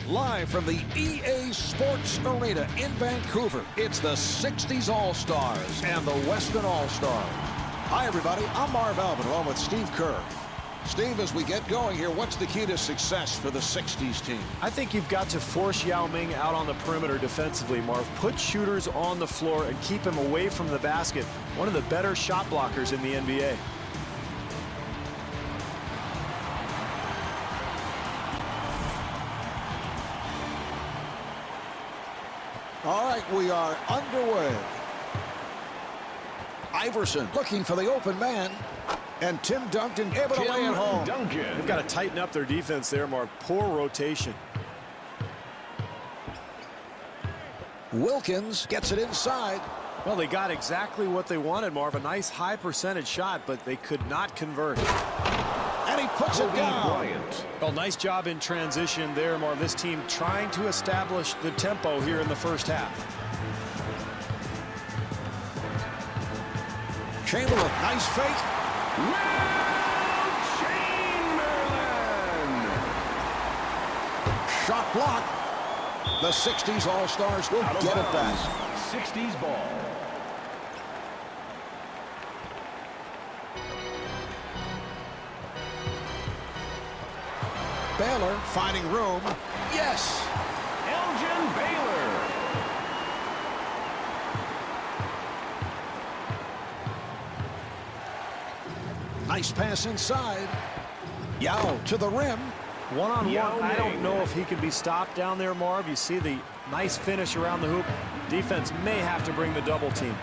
Live from the EA Sports Arena in Vancouver, it's the 60s All-Stars and the Western All-Stars. Hi, everybody. I'm Marv Albin, along with Steve Kerr. Steve, as we get going here, what's the key to success for the 60s team? I think you've got to force Yao Ming out on the perimeter defensively, Marv. Put shooters on the floor and keep him away from the basket. One of the better shot blockers in the NBA. All right, we are underway. Iverson looking for the open man. And Tim Duncan able to lay it home. They've got to tighten up their defense there, Mark. Poor rotation. Wilkins gets it inside. Well, they got exactly what they wanted, Marv. A nice high percentage shot, but they could not convert. And he puts it down. Well, nice job in transition there, Marv. This team trying to establish the tempo here in the first half. Chamberlain, nice fake. Chamberlain! Shot block. The 60s All-Stars will get it back. 60s ball. Baylor finding room. Yes! Elgin Baylor. Nice pass inside. Yao to the rim. One-on-one, I don't know if he can be stopped down there, Marv. You see the nice finish around the hoop. Defense may have to bring the double team.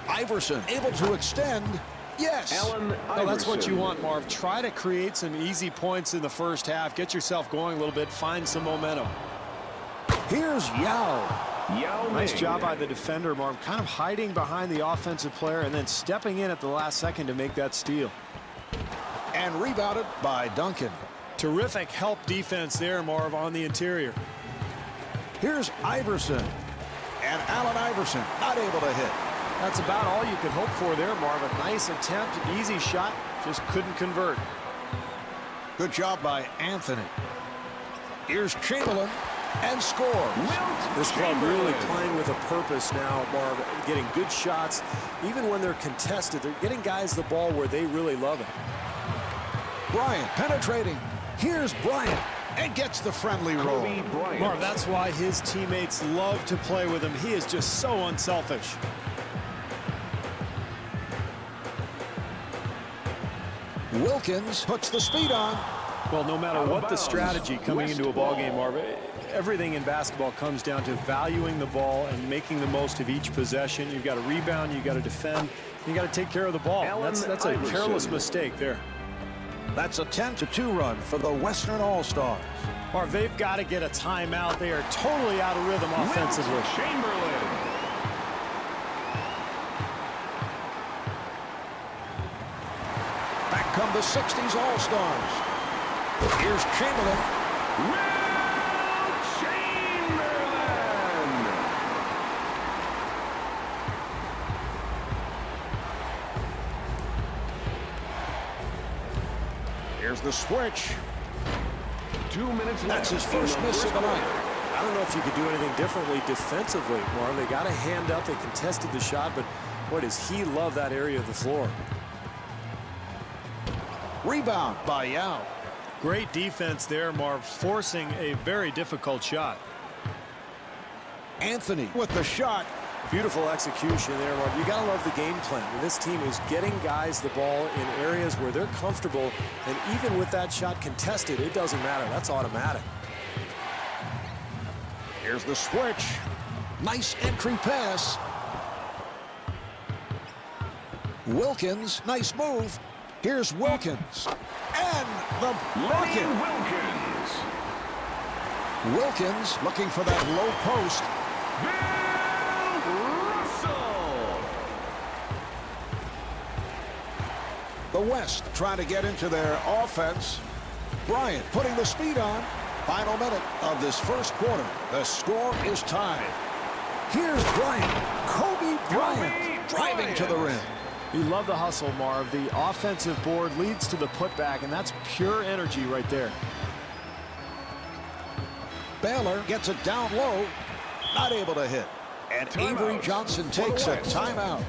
Iverson able to extend. Yes. Well, that's what you want, Marv. Try to create some easy points in the first half. Get yourself going a little bit. Find some momentum. Here's Yao. Nice job by the defender, Marv. Kind of hiding behind the offensive player and then stepping in at the last second to make that steal. And rebounded by Duncan. Terrific help defense there, Marv, on the interior. Here's Iverson. And Allen Iverson not able to hit. That's about all you could hope for there, Marv. A nice attempt, easy shot, just couldn't convert. Good job by Anthony. Here's Chamberlain. And scores. This club really playing with a purpose now, Marv. Getting good shots. Even when they're contested, they're getting guys the ball where they really love it. Bryant penetrating. Here's Bryant. And gets the friendly roll. Marv, that's why his teammates love to play with him. He is just so unselfish. Wilkins puts the speed on. Well, no matter what the strategy coming into a ball game, Marv, everything in basketball comes down to valuing the ball and making the most of each possession. You've got to rebound, you've got to defend, you got to take care of the ball. That's a careless mistake there. That's a 10-2 run for the Western All-Stars. Marv, they've got to get a timeout. They are totally out of rhythm offensively. Chamberlain. Back come the 60s All-Stars. Here's Chamberlain. Chamberlain. Here's the switch. 2 minutes left. That's his first miss of the night. I don't know if you could do anything differently defensively, Marv. They got a hand up. They contested the shot, but boy, does he love that area of the floor. Rebound by Yao. Great defense there, Marv, forcing a very difficult shot. Anthony with the shot. Beautiful execution there, Marv. You got to love the game plan. And this team is getting guys the ball in areas where they're comfortable, and even with that shot contested, it doesn't matter. That's automatic. Here's the switch. Nice entry pass. Wilkins, nice move. Here's Wilkins. And the bucket. Wilkins looking for that low post. The West trying to get into their offense. Bryant putting the speed on. Final minute of this first quarter. The score is tied. Here's Bryant. Kobe Bryant driving to the rim. You love the hustle, Marv. The offensive board leads to the putback, and that's pure energy right there. Baylor gets it down low, not able to hit. And Avery Johnson takes a timeout.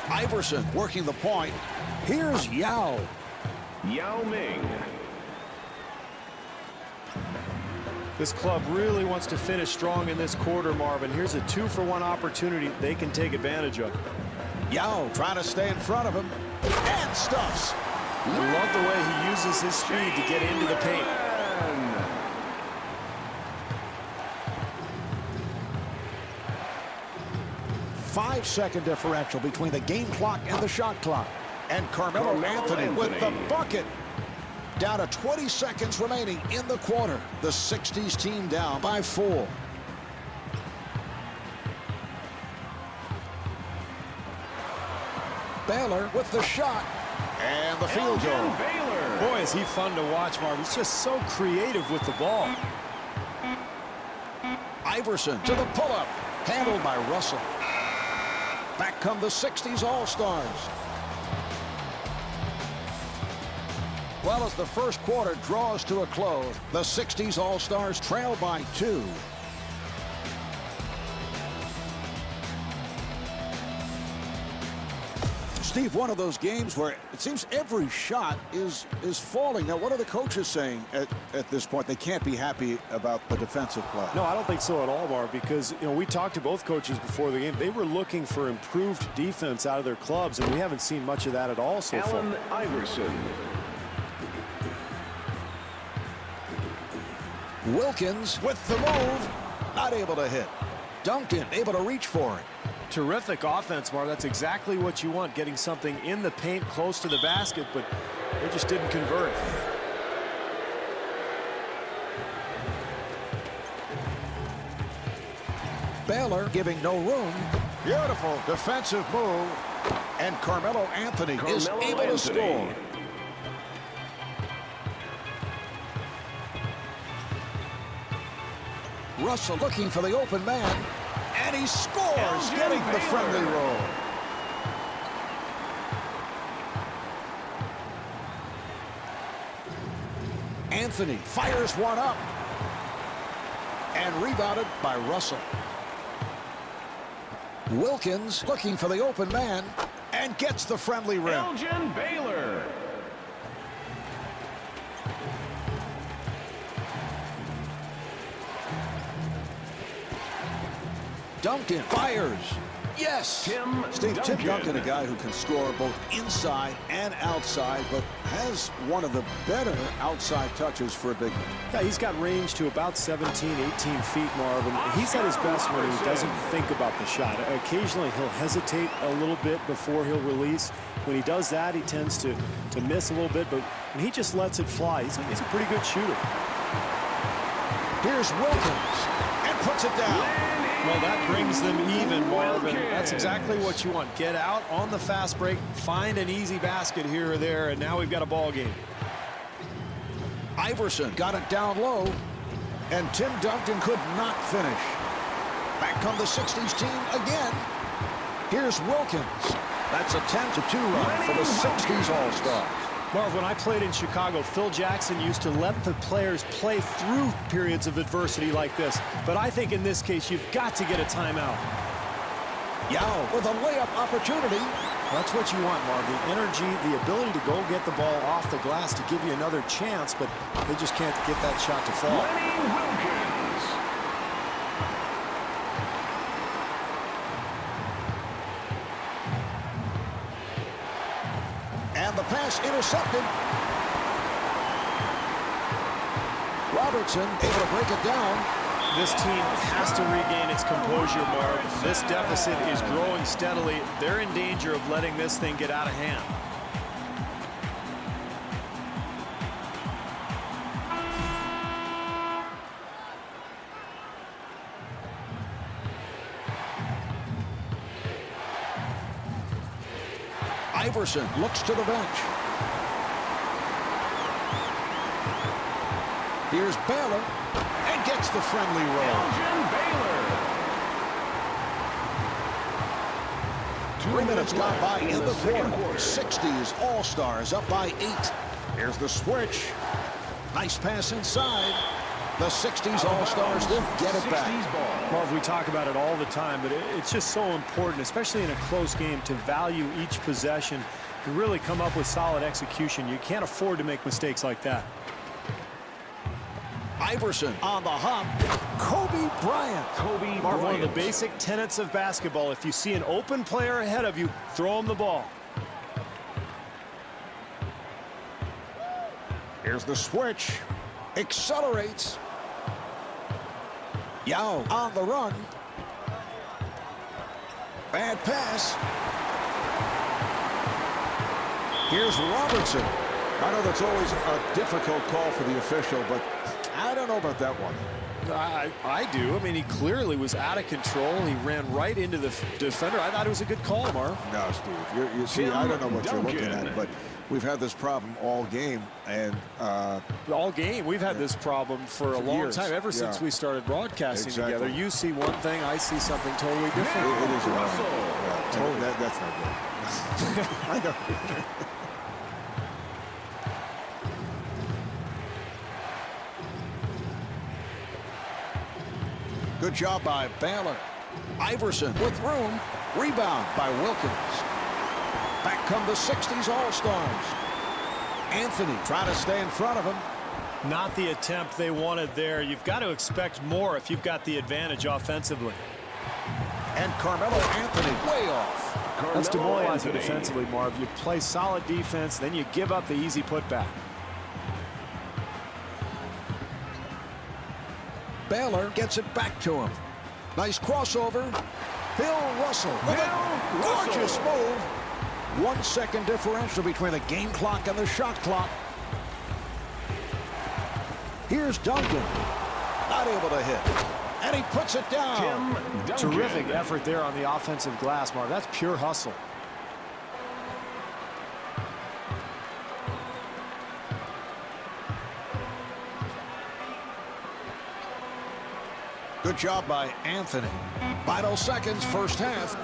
Iverson working the point. Here's Yao. Yao Ming. This club really wants to finish strong in this quarter, Marvin. Here's a 2-for-1 opportunity they can take advantage of. Yao trying to stay in front of him and stuffs. I love the way he uses his speed to get into the paint. 5-second differential between the game clock and the shot clock. And Carmelo Anthony with the bucket. Down to 20 seconds remaining in the quarter. The 60s team down by 4. Baylor with the shot. And the field goal. Boy, is he fun to watch, Marv. He's just so creative with the ball. Iverson to the pull-up. Handled by Russell. Back come the 60s All-Stars. Well, as the first quarter draws to a close, the 60s All-Stars trail by 2. Steve, one of those games where it seems every shot is falling. Now, what are the coaches saying at this point? They can't be happy about the defensive play. No, I don't think so at all, Marv, because, you know, we talked to both coaches before the game. They were looking for improved defense out of their clubs, and we haven't seen much of that at all so far. Allen Iverson. Wilkins with the move, not able to hit. Duncan able to reach for it. Terrific offense, Marv. That's exactly what you want, getting something in the paint close to the basket, but they just didn't convert. Baylor giving no room. Beautiful defensive move. And Carmelo Anthony is able to score. Russell looking for the open man. And he scores, getting the friendly roll. Anthony fires one up. And rebounded by Russell. Wilkins looking for the open man and gets the friendly rim. Elgin Baylor. Duncan fires. Yes. Tim Duncan, a guy who can score both inside and outside, but has one of the better outside touches for a big man. Yeah, he's got range to about 17, 18 feet, Marvin. He's at his best when he doesn't think about the shot. Occasionally, he'll hesitate a little bit before he'll release. When he does that, he tends to miss a little bit, but when he just lets it fly, he's a pretty good shooter. Here's Wilkins, and puts it down. Well, that brings them even, Marvin. That's exactly what you want. Get out on the fast break, find an easy basket here or there, and now we've got a ball game. Iverson got it down low, and Tim Duncan could not finish. Back come the 60s team again. Here's Wilkins. That's a 10-2 run for the 60s All-Stars. Marv, when I played in Chicago, Phil Jackson used to let the players play through periods of adversity like this. But I think in this case, you've got to get a timeout. Yao with a layup opportunity. That's what you want, Marv. The energy, the ability to go get the ball off the glass to give you another chance, but they just can't get that shot to fall. And the pass intercepted. Robertson able to break it down. This team has to regain its composure, Marv. This deficit is growing steadily. They're in danger of letting this thing get out of hand. Iverson looks to the bench. Here's Baylor and gets the friendly roll. Elgin Baylor. 3 minutes gone by in the quarter. 60s All-Stars up by 8. Here's the switch. Nice pass inside. The 60s All-Stars will get it back. Marv, we talk about it all the time, but it's just so important, especially in a close game, to value each possession and really come up with solid execution. You can't afford to make mistakes like that. Iverson on the hop. Kobe Bryant. Marv, one of the basic tenets of basketball, if you see an open player ahead of you, throw him the ball. Here's the switch. Accelerates. Yao on the run. Bad pass. Here's Robertson. I know that's always a difficult call for the official, but I don't know about that one. I do. I mean, he clearly was out of control. He ran right into the defender. I thought it was a good call, Marv. No, Steve. You see, I don't know what you're looking at, but we've had this problem all game. And all game, we've had this problem for a long time, ever since we started broadcasting together. You see one thing, I see something totally different. It is Russell. totally. That's not good. I know. Good job by Baylor. Iverson with room. Rebound by Wilkins. Back come the 60s All-Stars. Anthony trying to stay in front of him. Not the attempt they wanted there. You've got to expect more if you've got the advantage offensively. And Carmelo Anthony way off. That's demoralizing defensively, Marv. You play solid defense, then you give up the easy putback. Baylor gets it back to him. Nice crossover. Bill Russell with a gorgeous move. 1 second differential between the game clock and the shot clock. Here's Duncan. Not able to hit. And he puts it down. Terrific effort there on the offensive glass, Marv. That's pure hustle. Good job by Anthony. Final seconds, first half.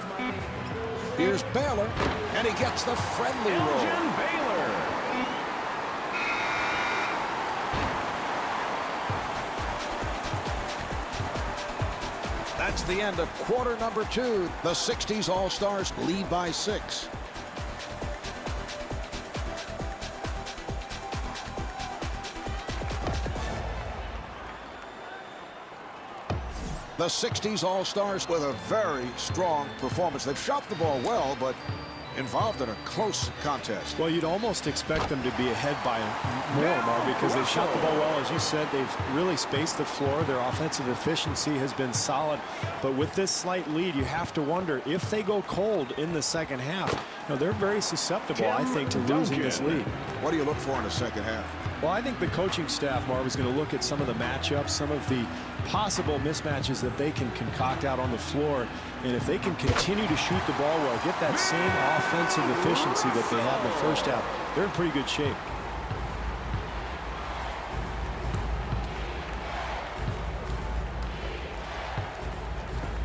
Here's Baylor, and he gets the friendly roll. Elgin Baylor. That's the end of quarter number 2. The 60s All-Stars lead by 6. The 60s All-Stars with a very strong performance. They've shot the ball well, but involved in a close contest. Well, you'd almost expect them to be ahead by more, Marv, because they've shot the ball well. As you said, they've really spaced the floor. Their offensive efficiency has been solid. But with this slight lead, you have to wonder if they go cold in the second half. You know, they're very susceptible, I think, to losing this lead. What do you look for in the second half? Well, I think the coaching staff, Marv, is going to look at some of the matchups, some of the possible mismatches that they can concoct out on the floor. And if they can continue to shoot the ball well, get that same offensive efficiency that they had in the first half, they're in pretty good shape.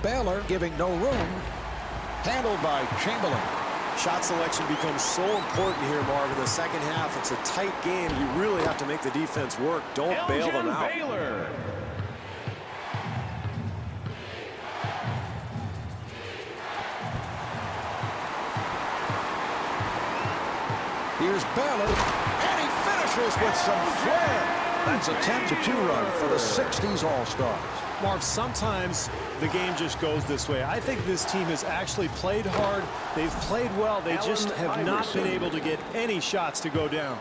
Baylor giving no room. Handled by Chamberlain. Shot selection becomes so important here, Marv. In the second half, it's a tight game. You really have to make the defense work. Don't bail them out. Baylor. Here's Baylor, and he finishes with some flair. That's a 10-2 run for the 60s All-Stars. Marv, sometimes the game just goes this way. I think this team has actually played hard. They've played well. They just have not been able to get any shots to go down.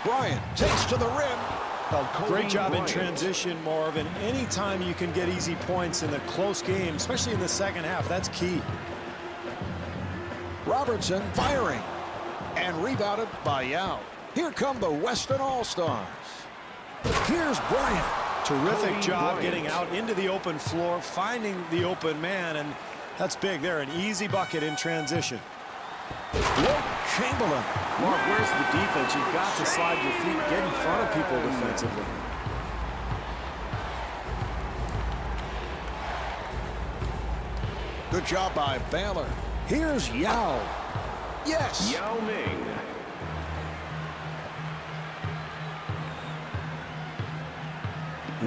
Bryant takes to the rim. Great job in transition, Marv. And anytime you can get easy points in a close game, especially in the second half, that's key. Robertson firing. And rebounded by Yao. Here come the Western All-Stars. Here's Bryant. Terrific job getting out into the open floor, finding the open man, and that's big there. An easy bucket in transition. Wilt Chamberlain. Mark, where's the defense? You've got to slide your feet, get in front of people defensively. Good job by Baylor. Here's Yao. Yes. Yao Ming.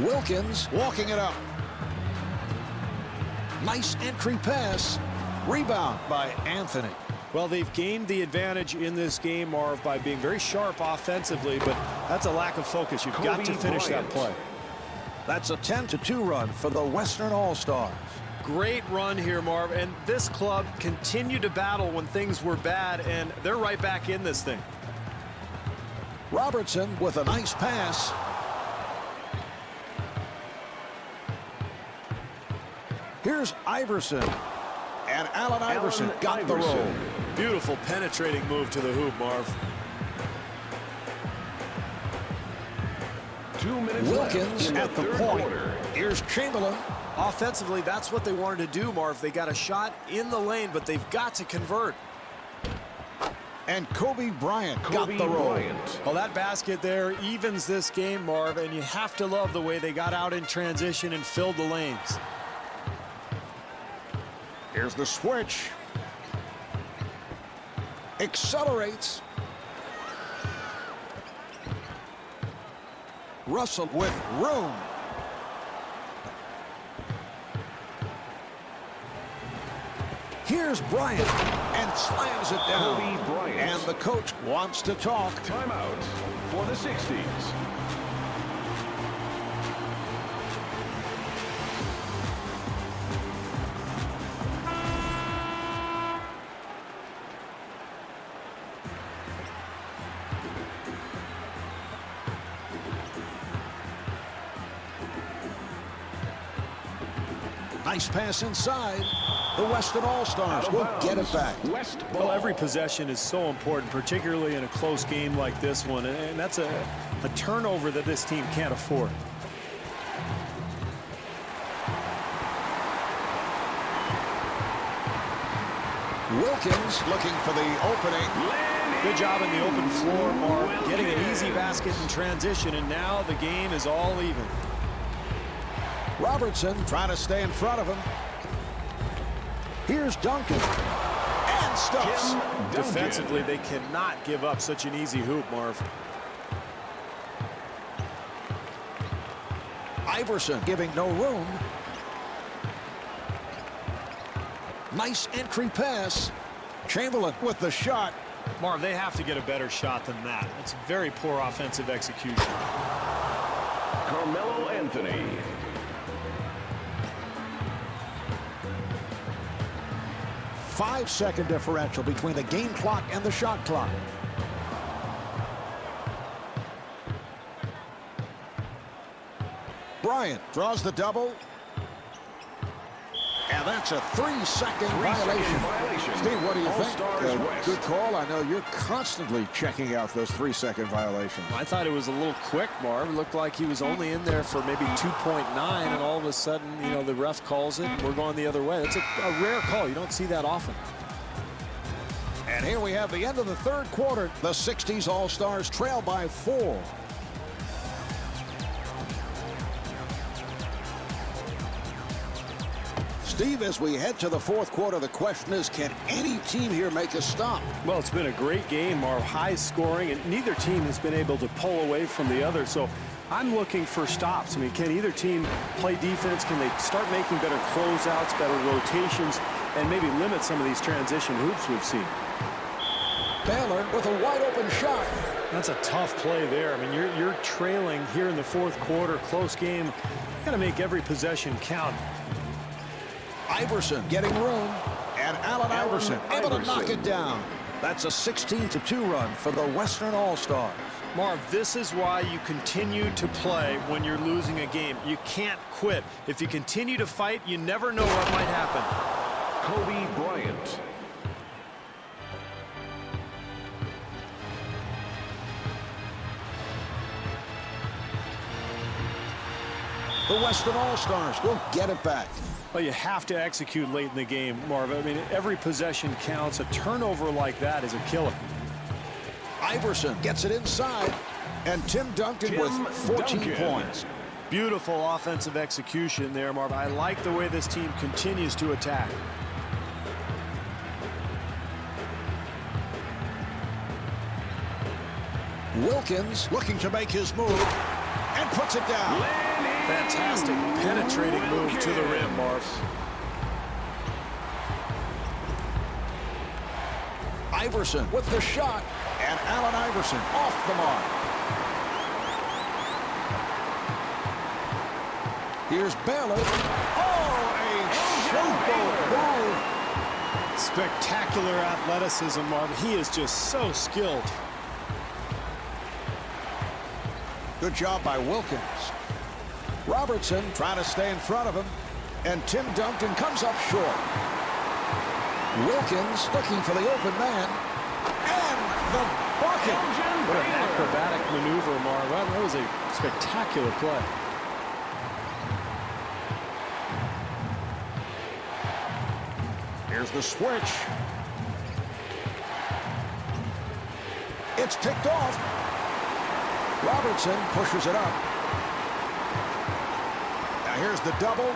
Wilkins walking it up. Nice entry pass. Rebound by Anthony. Well, they've gained the advantage in this game, Marv, by being very sharp offensively, but that's a lack of focus. You've got to finish that play. That's a 10-2 run for the Western All-Stars. Great run here, Marv, and this club continued to battle when things were bad, and they're right back in this thing. Robertson with a nice pass. Here's Iverson. And Allen Iverson got the roll. Beautiful penetrating move to the hoop, Marv. 2 minutes Wilkins left at the in point. quarter. Here's Chamberlain. Offensively, that's what they wanted to do, Marv. They got a shot in the lane, but they've got to convert. And Kobe Bryant got the roll. Well, that basket there evens this game, Marv, and you have to love the way they got out in transition and filled the lanes. Here's the switch. Accelerates. Russell with room. Here's Bryant and slams it down. Kobe Bryant. And the coach wants to talk. Timeout for the 60s. Nice pass inside. The Western All-Stars will get it back. Well, every possession is so important, particularly in a close game like this one, and that's a turnover that this team can't afford. Wilkins looking for the opening. Good job in the open floor, Mark, getting an easy basket in transition, and now the game is all even. Robertson trying to stay in front of him. Here's Duncan. And stuffs. Defensively, they cannot give up such an easy hoop, Marv. Iverson giving no room. Nice entry pass. Chamberlain with the shot. Marv, they have to get a better shot than that. It's very poor offensive execution. Carmelo Anthony. Five-second differential between the game clock and the shot clock. Bryant draws the double. And that's a 3-second violation. Steve, what do you think? Good call. I know you're constantly checking out those 3-second violations. I thought it was a little quick, Marv. It looked like he was only in there for maybe 2.9, and all of a sudden, you know, the ref calls it, and we're going the other way. That's a rare call. You don't see that often. And here we have the end of the third quarter. The 60s All-Stars trail by 4. Steve, as we head to the fourth quarter, the question is, can any team here make a stop? Well, it's been a great game, Marv. High scoring, and neither team has been able to pull away from the other. So I'm looking for stops. I mean, can either team play defense? Can they start making better closeouts, better rotations, and maybe limit some of these transition hoops we've seen? Baylor with a wide-open shot. That's a tough play there. I mean, you're trailing here in the fourth quarter, close game. You got to make every possession count. Iverson getting room, and Allen Iverson able to knock it down. That's a 16-2 run for the Western All-Stars. Marv, this is why you continue to play when you're losing a game. You can't quit. If you continue to fight, you never know what might happen. Kobe Bryant. The Western All-Stars will get it back. Well, you have to execute late in the game, Marv. I mean, every possession counts. A turnover like that is a killer. Iverson gets it inside, and Tim Duncan with 14 points. Beautiful offensive execution there, Marv. I like the way this team continues to attack. Wilkins looking to make his move and puts it down. Fantastic penetrating move to the rim, Marv. Iverson with the shot, and Allen Iverson off the mark. Here's Baylor. Oh, a showboat move. Spectacular athleticism, Marv. He is just so skilled. Good job by Wilkins. Robertson trying to stay in front of him, and Tim Duncan comes up short. Wilkins looking for the open man, and the bucket. What an acrobatic maneuver, Marv. That was a spectacular play. Here's the switch. It's picked off. Robertson pushes it up. Now here's the double.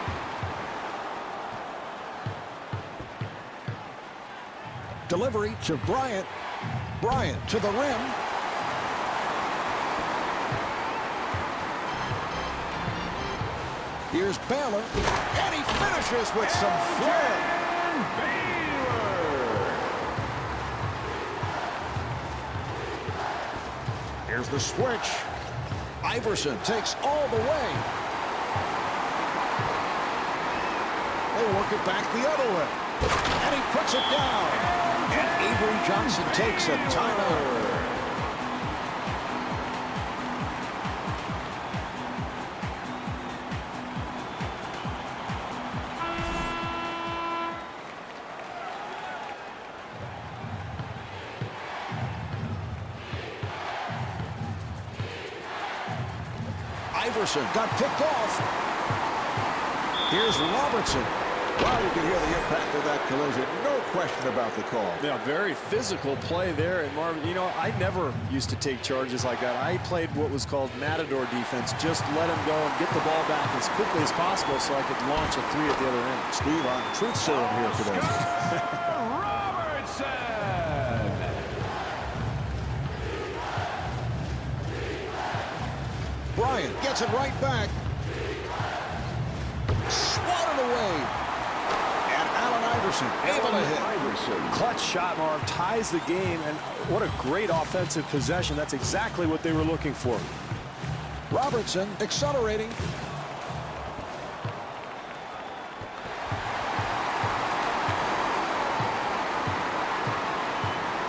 Delivery to Bryant. Bryant to the rim. Here's Baylor, and he finishes with some flair. Here's the switch. Iverson takes all the way. They work it back the other way. And he puts it down. And Avery Johnson takes a timeout. Iverson got picked off. Here's Robertson. Wow, you can hear the impact of that collision. No question about the call. Yeah, very physical play there. And Marvin, you know, I never used to take charges like that. I played what was called matador defense. Just let him go and get the ball back as quickly as possible so I could launch a three at the other end. Steve on truth serum here today. Robertson. Bryant gets it right back. Swatted away. And Allen Iverson able to hit. Clutch shot, Marv, ties the game, and what a great offensive possession. That's exactly what they were looking for. Robertson accelerating.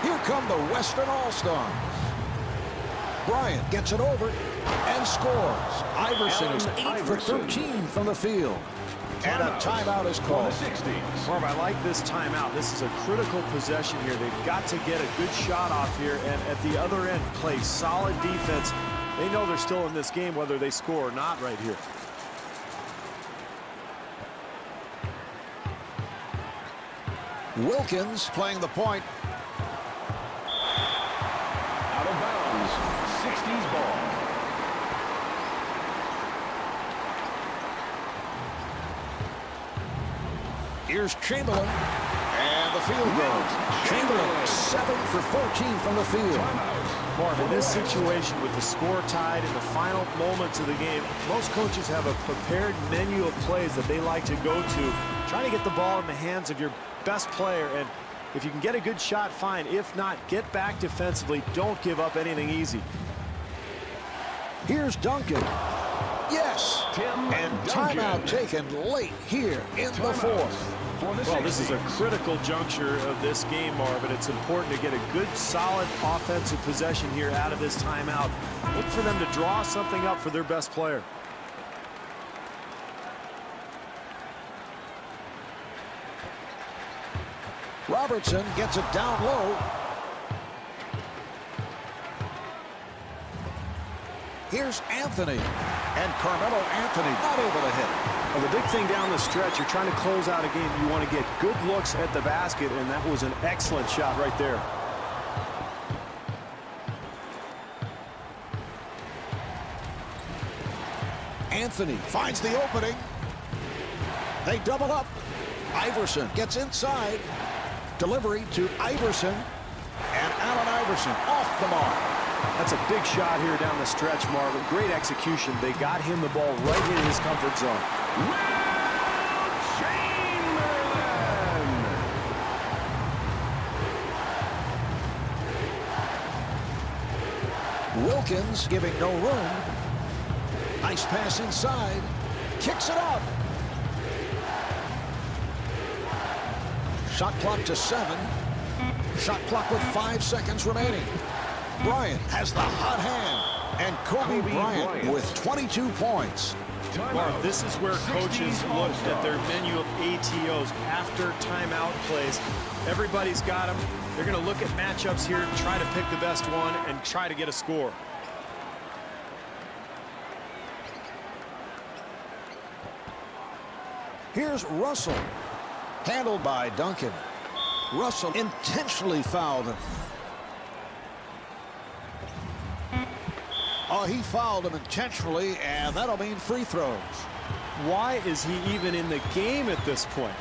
Here come the Western All-Stars. Bryant gets it over and scores. Iverson is 8 for 13 from the field. And a timeout is called. Marv, I like this timeout. This is a critical possession here. They've got to get a good shot off here, and at the other end, play solid defense. They know they're still in this game, whether they score or not right here. Wilkins playing the point. Out of bounds. 60's ball. Here's Chamberlain. And the field goes. Chamberlain 7 for 14 from the field. Marv, in this situation with the score tied in the final moments of the game, most coaches have a prepared menu of plays that they like to go to, trying to get the ball in the hands of your best player. And if you can get a good shot, fine. If not, get back defensively. Don't give up anything easy. Here's Duncan. Yes. And timeout taken late here in the fourth. Well, this is a critical juncture of this game, Marv, and it's important to get a good, solid offensive possession here out of this timeout. Look for them to draw something up for their best player. Robertson gets it down low. Here's Anthony. And Carmelo Anthony not able to hit it. Well, the big thing down the stretch, you're trying to close out a game. You want to get good looks at the basket, and that was an excellent shot right there. Anthony finds the opening. They double up. Iverson gets inside. Delivery to Iverson. And Allen Iverson off the mark. That's a big shot here down the stretch, Marvin. Great execution. They got him the ball right in his comfort zone. Wilkins giving no room. Nice pass inside. Kicks it out. Shot clock to 7. Shot clock with 5 seconds remaining. Bryant has the hot hand. And Kobe Bryant with 22 points. Marv, this is where coaches looked at their menu of ATOs after timeout plays. Everybody's got them. They're going to look at matchups here, try to pick the best one, and try to get a score. Here's Russell. Handled by Duncan. Russell intentionally fouled him. Oh, he fouled him intentionally, and that'll mean free throws. Why is he even in the game at this point?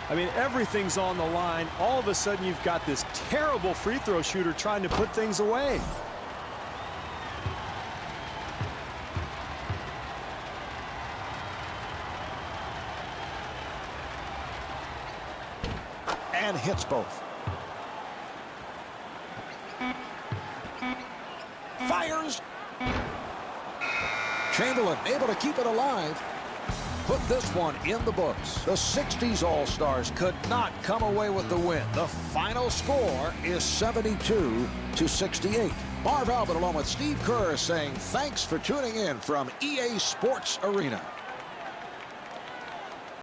I mean, everything's on the line. All of a sudden, you've got this terrible free throw shooter trying to put things away. And hits both. Fires. Chamberlain able to keep it alive. Put this one in the books. The 60s All-Stars could not come away with the win. The final score is 72-68. Marv Albert along with Steve Kerr saying thanks for tuning in from EA Sports Arena.